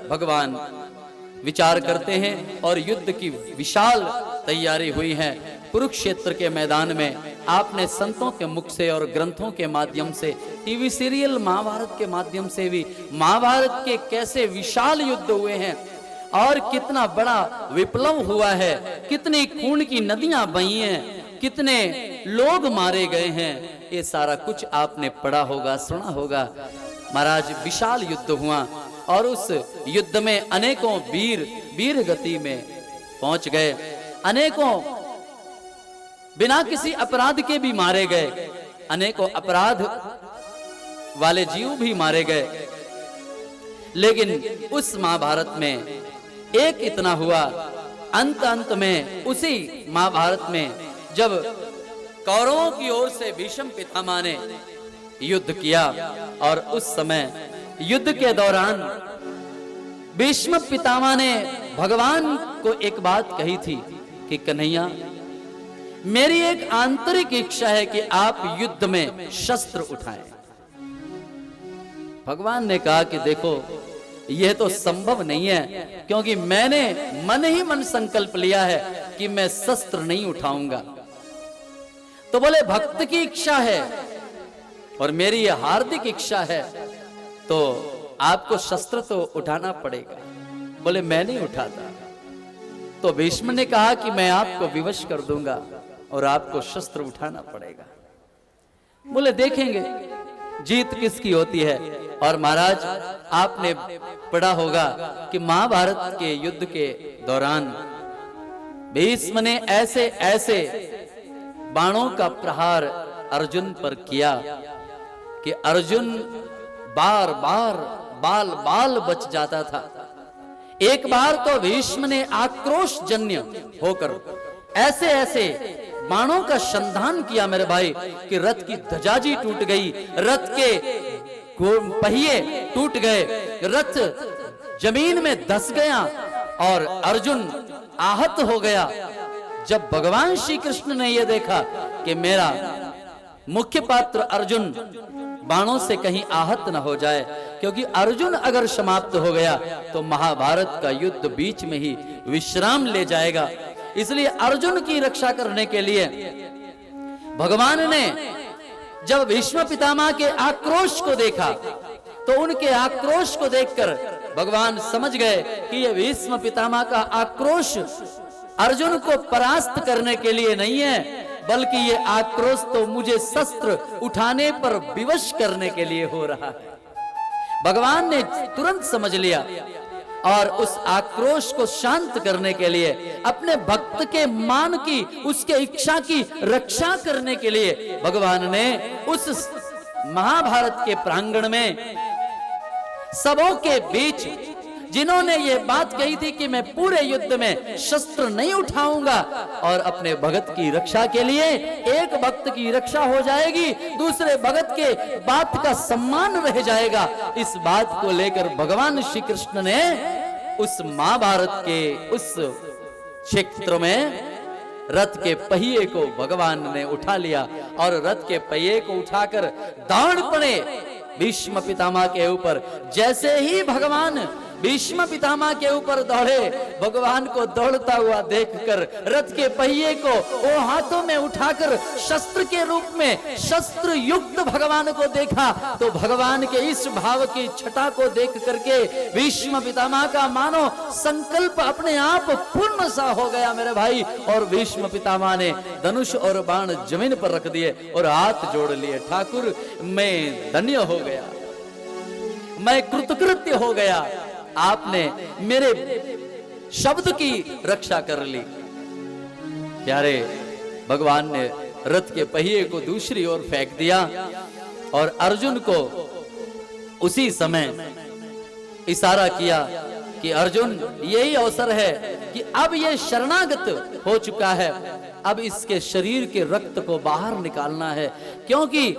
भगवान विचार करते हैं और युद्ध की विशाल तैयारी हुई है। कुरुक्षेत्र के मैदान में आपने संतों के मुख से और ग्रंथों के माध्यम से, टीवी सीरियल महाभारत के माध्यम से भी महाभारत के कैसे विशाल युद्ध हुए हैं और कितना बड़ा विप्लव हुआ है, कितनी खून की नदियां बही हैं, कितने लोग मारे गए हैं, ये सारा कुछ आपने पढ़ा होगा, सुना होगा। महाराज विशाल युद्ध हुआ और उस युद्ध में अनेकों वीर गति में पहुंच गए, अनेकों बिना किसी अपराध के भी मारे गए, अनेकों अपराध वाले जीव भी मारे गए। लेकिन उस महाभारत में एक इतना हुआ, अंत में उसी महाभारत में जब कौरवों की ओर से भीष्म पितामह ने युद्ध किया और उस समय युद्ध के दौरान भीष्म पितामह ने भगवान को एक बात कही थी कि कन्हैया, मेरी एक आंतरिक इच्छा है कि आप युद्ध में शस्त्र उठाएं। भगवान ने कहा कि देखो, यह तो संभव नहीं है, क्योंकि मैंने मन ही मन संकल्प लिया है कि मैं शस्त्र नहीं उठाऊंगा। तो बोले भक्त की इच्छा है और मेरी यह हार्दिक इच्छा है, तो आपको शस्त्र तो उठाना पड़ेगा। बोले मैं नहीं उठाता। तो भीष्म ने कहा कि मैं आपको विवश कर दूंगा और आपको शस्त्र उठाना पड़ेगा। बोले देखेंगे जीत किसकी होती है। और महाराज, आपने पढ़ा होगा कि महाभारत के युद्ध के दौरान भीष्म ने ऐसे ऐसे बाणों का प्रहार अर्जुन पर किया कि अर्जुन बार बार बाल बाल बच जाता था। एक बार तो भीष्म ने आक्रोशजन्य होकर ऐसे ऐसे बाणों का संधान किया मेरे भाई कि रथ की ध्वजाजी टूट गई, रथ के पहिए टूट गए, रथ जमीन में धंस गया और अर्जुन आहत हो गया। जब भगवान श्री कृष्ण ने यह देखा कि मेरा मुख्य पात्र अर्जुन बाणों से कहीं आहत न हो जाए, क्योंकि अर्जुन अगर समाप्त हो गया तो महाभारत का युद्ध बीच में ही विश्राम ले जाएगा। इसलिए अर्जुन की रक्षा करने के लिए भगवान ने जब भीष्म पितामह के आक्रोश को देखा तो उनके आक्रोश को देखकर भगवान समझ गए कि यह भीष्म पितामह का आक्रोश अर्जुन को परास्त करने के लिए नहीं है, बल्कि ये आक्रोश तो मुझे शस्त्र उठाने पर विवश करने के लिए हो रहा है। भगवान ने तुरंत समझ लिया और उस आक्रोश को शांत करने के लिए, अपने भक्त के मान की, उसके इच्छा की रक्षा करने के लिए भगवान ने उस महाभारत के प्रांगण में सबों के बीच जिन्होंने ये बात कही थी कि मैं पूरे युद्ध में शस्त्र नहीं उठाऊंगा और अपने भगत की रक्षा के लिए, एक भक्त की रक्षा हो जाएगी, दूसरे भगत के बात का सम्मान रह जाएगा, इस बात को लेकर भगवान श्री कृष्ण ने उस महाभारत के उस क्षेत्र में रथ के पहिए को भगवान ने उठा लिया और रथ के पहिए को उठाकर दौड़ पड़े भीष्म पितामह के ऊपर। जैसे ही भगवान भीष्म पितामह के ऊपर दौड़े, भगवान को दौड़ता हुआ देखकर रथ के पहिए को वो हाथों में उठाकर शस्त्र के रूप में शस्त्र युक्त भगवान को देखा, तो भगवान के इस भाव की छटा को देख करके भीष्म पितामह का मानो संकल्प अपने आप पूर्ण सा हो गया मेरे भाई। और भीष्म पितामह ने धनुष और बाण जमीन पर रख दिए और हाथ जोड़ लिए, ठाकुर मैं धन्य हो गया, मैं कृतकृत्य हो गया, आपने मेरे शब्द की रक्षा कर ली। प्यारे, भगवान ने रथ के पहिए को दूसरी ओर फेंक दिया और अर्जुन को उसी समय इशारा किया कि अर्जुन, यही अवसर है कि अब ये शरणागत हो चुका है, अब इसके शरीर के रक्त को बाहर निकालना है। क्योंकि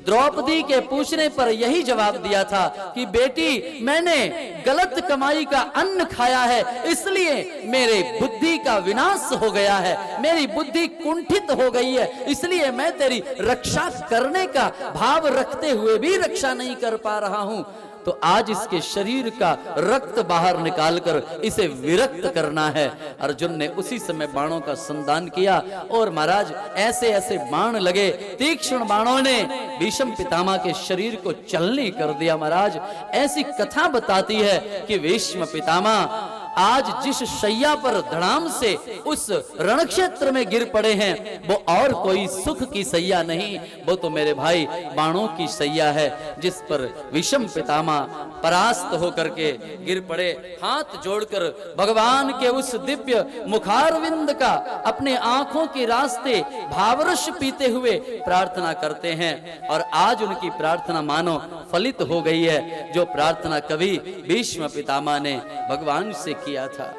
द्रौपदी के पूछने पर यही जवाब दिया था कि बेटी, मैंने गलत कमाई का अन्न खाया है, इसलिए मेरे बुद्धि का विनाश हो गया है, मेरी बुद्धि कुंठित हो गई है, इसलिए मैं तेरी रक्षा करने का भाव रखते हुए भी रक्षा नहीं कर पा रहा हूं। तो आज इसके शरीर का रक्त बाहर निकालकर इसे विरक्त करना है। अर्जुन ने उसी समय बाणों का संधान किया और महाराज ऐसे ऐसे बाण लगे, तीक्ष्ण बाणों ने भीष्म पितामह के शरीर को चलनी कर दिया। महाराज ऐसी कथा बताती है कि भीष्म पितामह आज जिस शैया पर धड़ाम से उस रण क्षेत्र में गिर पड़े हैं, वो और कोई सुख की सैया नहीं, वो तो मेरे भाई बाणों की सैया है, जिस पर भीष्म पितामह परास्त होकर के गिर पड़े। हाथ जोड़कर भगवान के उस दिव्य मुखारविंद का अपने आंखों के रास्ते भावरस पीते हुए प्रार्थना करते हैं। और आज उनकी प्रार्थना मानो फलित हो गई है, जो प्रार्थना कभी भीष्म पितामह ने भगवान से किया था।